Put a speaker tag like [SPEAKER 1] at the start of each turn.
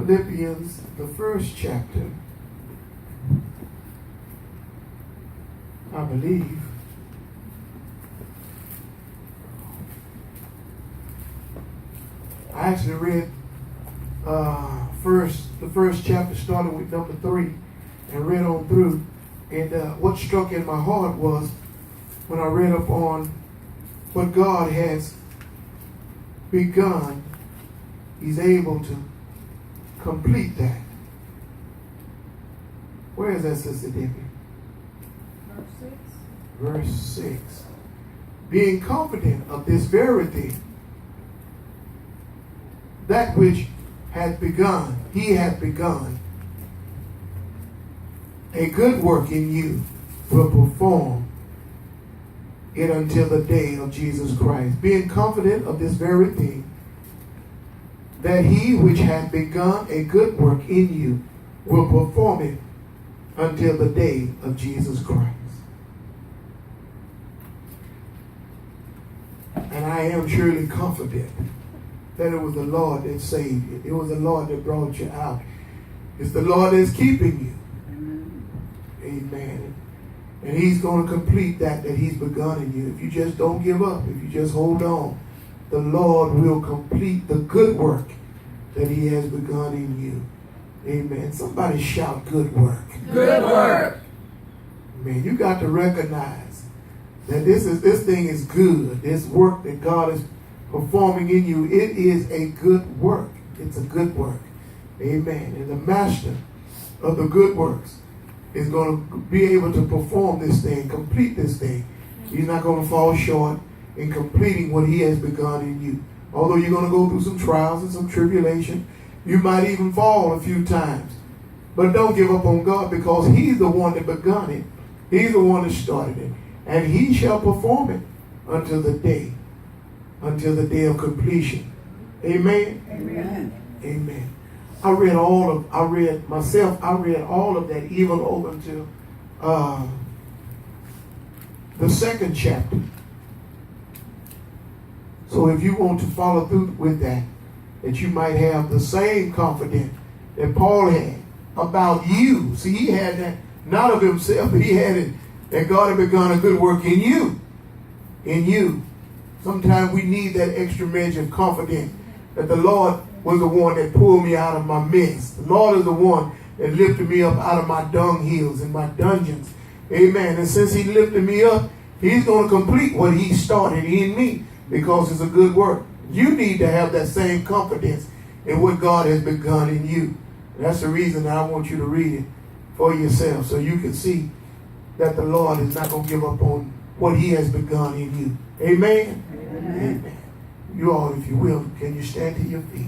[SPEAKER 1] Philippians, the first chapter, I believe. I actually read the first chapter, started with number 3, and read on through. And what struck in my heart was when I read up on what God has begun, He's able to complete that. Where is that, Sister Debbie? Verse 6. Being confident of this very thing, that which hath begun, He hath begun a good work in you, will perform it until the day of Jesus Christ. Being confident of this very thing, that He which hath begun a good work in you will perform it until the day of Jesus Christ. And I am surely confident that it was the Lord that saved you. It was the Lord that brought you out. It's the Lord that's keeping you. Amen. And He's going to complete that He's begun in you. If you just don't give up, if you just hold on, the Lord will complete the good work that He has begun in you. Amen. Somebody shout good work.
[SPEAKER 2] Good work.
[SPEAKER 1] Man, you got to recognize that this thing is good. This work that God is performing in you, it is a good work. It's a good work. Amen. And the master of the good works is going to be able to perform this thing, complete this thing. He's not going to fall short in completing what He has begun in you. Although you're going to go through some trials and some tribulation, you might even fall a few times. But don't give up on God, because He's the one that begun it. He's the one that started it. And He shall perform it until the day of completion. Amen?
[SPEAKER 2] Amen.
[SPEAKER 1] Amen. I read all of that even over to the second chapter. So if you want to follow through with that you might have the same confidence that Paul had about you. See, he had that not of himself, but he had it that God had begun a good work in you. In you. Sometimes we need that extra measure of confidence that the Lord was the one that pulled me out of my mess. The Lord is the one that lifted me up out of my dunghills and my dungeons. Amen. And since He lifted me up, He's going to complete what He started in me, because it's a good work. You need to have that same confidence in what God has begun in you. And that's the reason that I want you to read it for yourself, so you can see that the Lord is not going to give up on what He has begun in you. Amen?
[SPEAKER 2] Amen.
[SPEAKER 1] Amen. You all, if you will, can you stand to your feet?